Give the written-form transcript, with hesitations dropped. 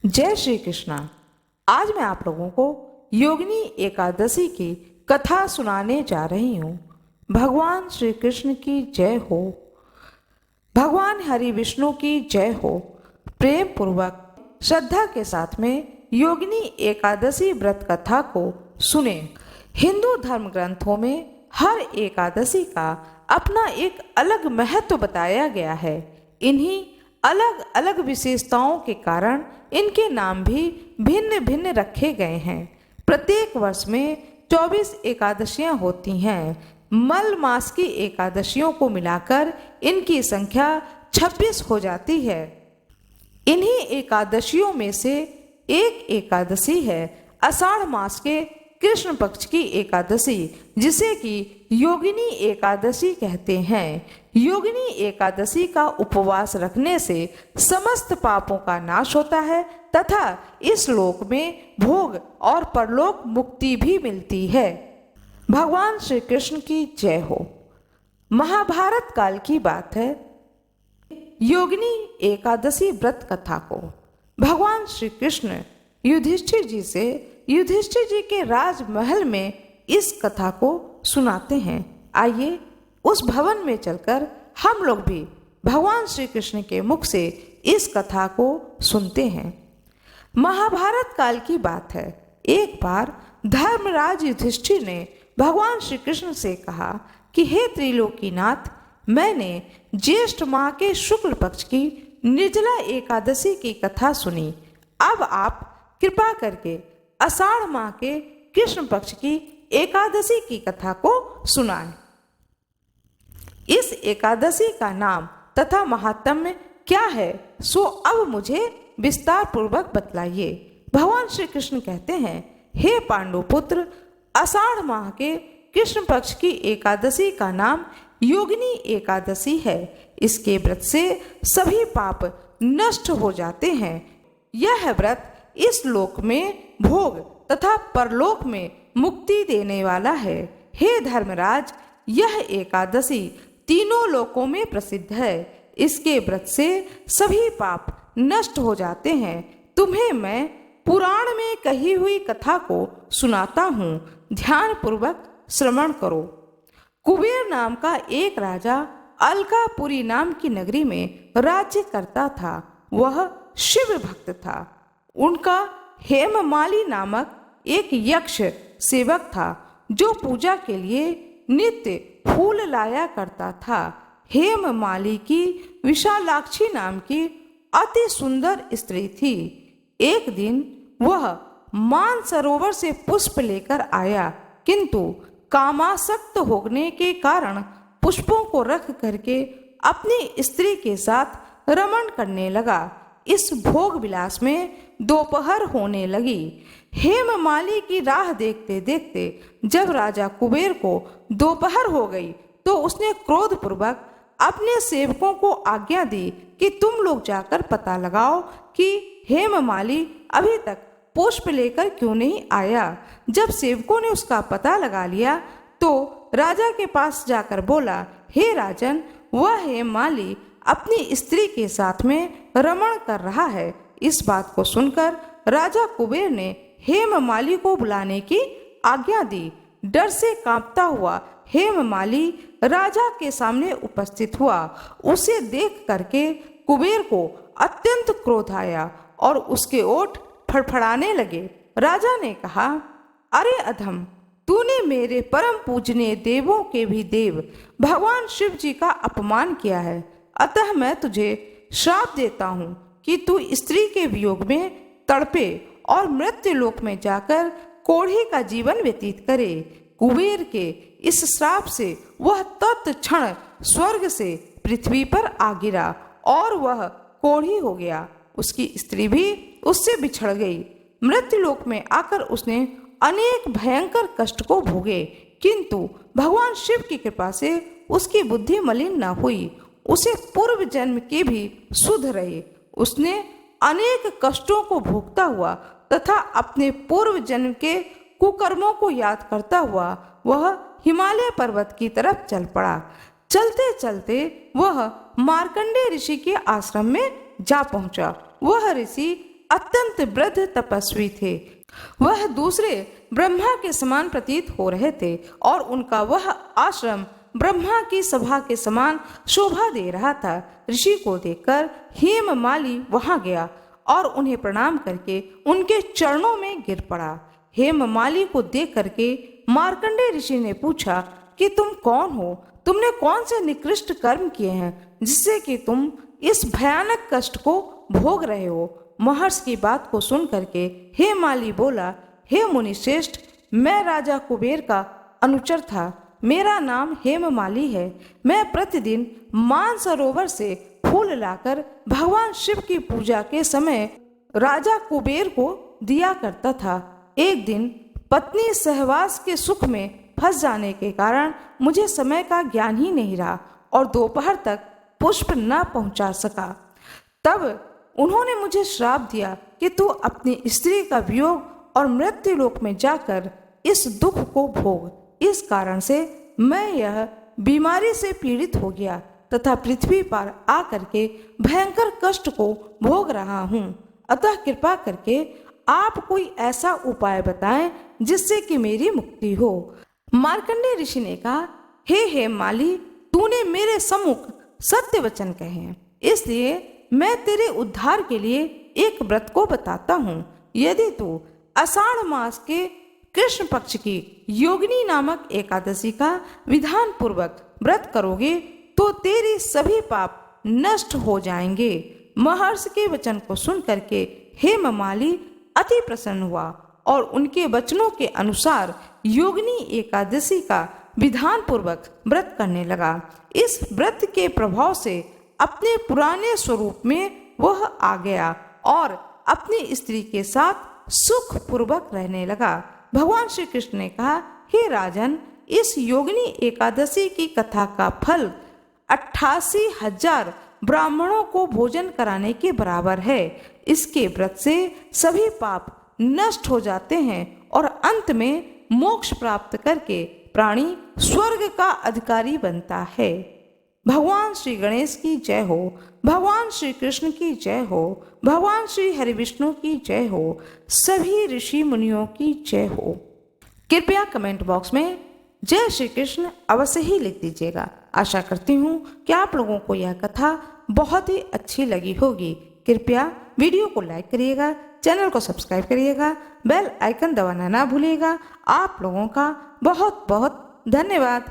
जय श्री कृष्णा। आज मैं आप लोगों को योगिनी एकादशी की कथा सुनाने जा रही हूँ। भगवान श्री कृष्ण की जय हो, भगवान हरि विष्णु की जय हो। प्रेम पूर्वक श्रद्धा के साथ में योगिनी एकादशी व्रत कथा को सुने। हिंदू धर्म ग्रंथों में हर एकादशी का अपना एक अलग महत्व बताया गया है। इन्हीं अलग अलग विशेषताओं के कारण इनके नाम भी भिन्न भिन्न रखे गए हैं। प्रत्येक वर्ष में 24 एकादशियां होती हैं। मल मास की एकादशियों को मिलाकर इनकी संख्या 26 हो जाती है। इन्हीं एकादशियों में से एक एकादशी है आषाढ़ मास के कृष्ण पक्ष की एकादशी, जिसे कि योगिनी एकादशी कहते हैं। योगिनी एकादशी का उपवास रखने से समस्त पापों का नाश होता है तथा इस लोक में भोग और परलोक मुक्ति भी मिलती है। भगवान श्री कृष्ण की जय हो। महाभारत काल की बात है। योगिनी एकादशी व्रत कथा को भगवान श्री कृष्ण युधिष्ठिर जी के राजमहल में इस कथा को सुनाते हैं। आइए उस भवन में चलकर हम लोग भी भगवान श्री कृष्ण के मुख से इस कथा को सुनते हैं। महाभारत काल की बात है। एक बार धर्मराज युधिष्ठिर ने भगवान श्री कृष्ण से कहा कि हे त्रिलोकीनाथ, मैंने ज्येष्ठ माह के शुक्ल पक्ष की निर्जला एकादशी की कथा सुनी। अब आप कृपा करके आषाढ़ माह के कृष्ण पक्ष की एकादशी की कथा को सुनाएं। इस एकादशी का नाम तथा महात्म्य क्या है, सो अब मुझे विस्तार पूर्वक बतलाइए। भगवान श्री कृष्ण कहते हैं, हे पांडुपुत्र, आषाढ़ माह के कृष्ण पक्ष की एकादशी का नाम योगिनी एकादशी है। इसके व्रत से सभी पाप नष्ट हो जाते हैं। यह व्रत इस लोक में भोग तथा परलोक में मुक्ति देने वाला है। हे धर्मराज, यह एकादशी तीनों लोकों में प्रसिद्ध है। इसके व्रत से सभी पाप नष्ट हो जाते हैं। तुम्हें मैं पुराण में कही हुई कथा को सुनाता हूँ, ध्यान पूर्वक श्रवण करो। कुबेर नाम का एक राजा अलकापुरी नाम की नगरी में राज्य करता था। वह शिव भक्त था। उनका हेममाली नामक एक यक्ष सेवक था, जो पूजा के लिए नित्य फूल लाया करता था। हेममाली की विशालाक्षी नाम की अति सुंदर स्त्री थी। एक दिन वह मानसरोवर से पुष्प लेकर आया, किंतु कामासक्त होने के कारण पुष्पों को रख करके अपनी स्त्री के साथ रमण करने लगा। इस भोग विलास में दोपहर होने लगी। हेममाली की राह देखते देखते जब राजा कुबेर को दोपहर हो गई, तो उसने क्रोध पूर्वक अपने सेवकों को आज्ञा दी कि तुम लोग जाकर पता लगाओ कि हेममाली अभी तक पुष्प लेकर क्यों नहीं आया। जब सेवकों ने उसका पता लगा लिया तो राजा के पास जाकर बोला, हे राजन, वह हेममाली अपनी स्त्री के साथ में रमण कर रहा है। इस बात को सुनकर राजा कुबेर ने हेममाली को बुलाने की आज्ञा दी। डर से कांपता हुआ हेममाली राजा के सामने उपस्थित हुआ। उसे देख करके कुबेर को अत्यंत क्रोध आया और उसके ओठ फड़फड़ाने लगे। राजा ने कहा, अरे अधम, तूने मेरे परम पूजनीय देवों के भी देव भगवान शिव जी का अपमान किया है। अतः मैं तुझे श्राप देता हूँ कि तू स्त्री के वियोग में तड़पे और मृत्यु लोक में जाकर कोढ़ी का जीवन व्यतीत करे। कुबेर के इस श्राप से वह तत्क्षण स्वर्ग से पृथ्वी पर आ गिरा और वह कोढ़ी हो गया। उसकी स्त्री भी उससे बिछड़ गई। मृत्यु लोक में आकर उसने अनेक भयंकर कष्ट को भोगे, किंतु भगवान शिव की कृपा से उसकी बुद्धि मलिन न हुई। उसे पूर्व जन्म के भी सुध रहे। उसने अनेक कष्टों को भोगता हुआ तथा अपने पूर्व जन्म के कुकर्मों को याद करता हुआ वह हिमालय पर्वत की तरफ चल पड़ा। चलते चलते वह मार्कंडेय ऋषि के आश्रम में जा पहुंचा। वह ऋषि अत्यंत वृद्ध तपस्वी थे। वह दूसरे ब्रह्मा के समान प्रतीत हो रहे थे और उनका वह आश्रम ब्रह्मा की सभा के समान शोभा दे रहा था। ऋषि को देखकर हेममाली वहां गया और उन्हें प्रणाम करके उनके चरणों में गिर पड़ा। हेममाली को देख करके मार्कंडेय ऋषि ने पूछा कि तुम कौन हो? तुमने कौन से निकृष्ट कर्म किए हैं जिससे कि तुम इस भयानक कष्ट को भोग रहे हो? महर्षि की बात को सुन करके हेममाली बोला, हे मुनि श्रेष्ठ, मैं राजा कुबेर का अनुचर था। मेरा नाम हेममाली है। मैं प्रतिदिन मानसरोवर से फूल लाकर भगवान शिव की पूजा के समय राजा कुबेर को दिया करता था। एक दिन पत्नी सहवास के सुख में फंस जाने के कारण मुझे समय का ज्ञान ही नहीं रहा और दोपहर तक पुष्प न पहुंचा सका। तब उन्होंने मुझे श्राप दिया कि तू अपनी स्त्री का वियोग और मृत्यु लोक में जाकर इस दुख को भोग। इस कारण से मैं यह बीमारी से पीड़ित हो गया तथा पृथ्वी पर आकर के भयंकर कष्ट को भोग रहा हूँ। अतः कृपा करके आप कोई ऐसा उपाय बताएं जिससे कि मेरी मुक्ति हो। मार्कंडेय ऋषि ने कहा, हे हेममाली, तूने मेरे सम्मुख सत्य वचन कहे हैं, इसलिए मैं तेरे उद्धार के लिए एक व्रत को बताता हूँ। यदि तू आषाढ़ मास के कृष्ण पक्ष की योगिनी नामक एकादशी का विधान पूर्वक व्रत करोगे तो तेरी सभी पाप नष्ट हो जाएंगे। महर्षि के वचन को सुन करके हेममाली अति प्रसन्न हुआ और उनके वचनों के अनुसार योगिनी एकादशी का विधान पूर्वक व्रत करने लगा। इस व्रत के प्रभाव से अपने पुराने स्वरूप में वह आ गया और अपनी स्त्री के साथ सुख पूर्वक रहने लगा। भगवान श्री कृष्ण ने कहा, हे राजन, इस योगिनी एकादशी की कथा का फल 88,000 ब्राह्मणों को भोजन कराने के बराबर है। इसके व्रत से सभी पाप नष्ट हो जाते हैं और अंत में मोक्ष प्राप्त करके प्राणी स्वर्ग का अधिकारी बनता है। भगवान श्री गणेश की जय हो। भगवान श्री कृष्ण की जय हो। भगवान श्री हरिविष्णु की जय हो। सभी ऋषि मुनियों की जय हो। कृपया कमेंट बॉक्स में जय श्री कृष्ण अवश्य ही लिख दीजिएगा। आशा करती हूँ कि आप लोगों को यह कथा बहुत ही अच्छी लगी होगी। कृपया वीडियो को लाइक करिएगा, चैनल को सब्सक्राइब करिएगा, बेल आइकन दबाना ना भूलिएगा। आप लोगों का बहुत बहुत धन्यवाद।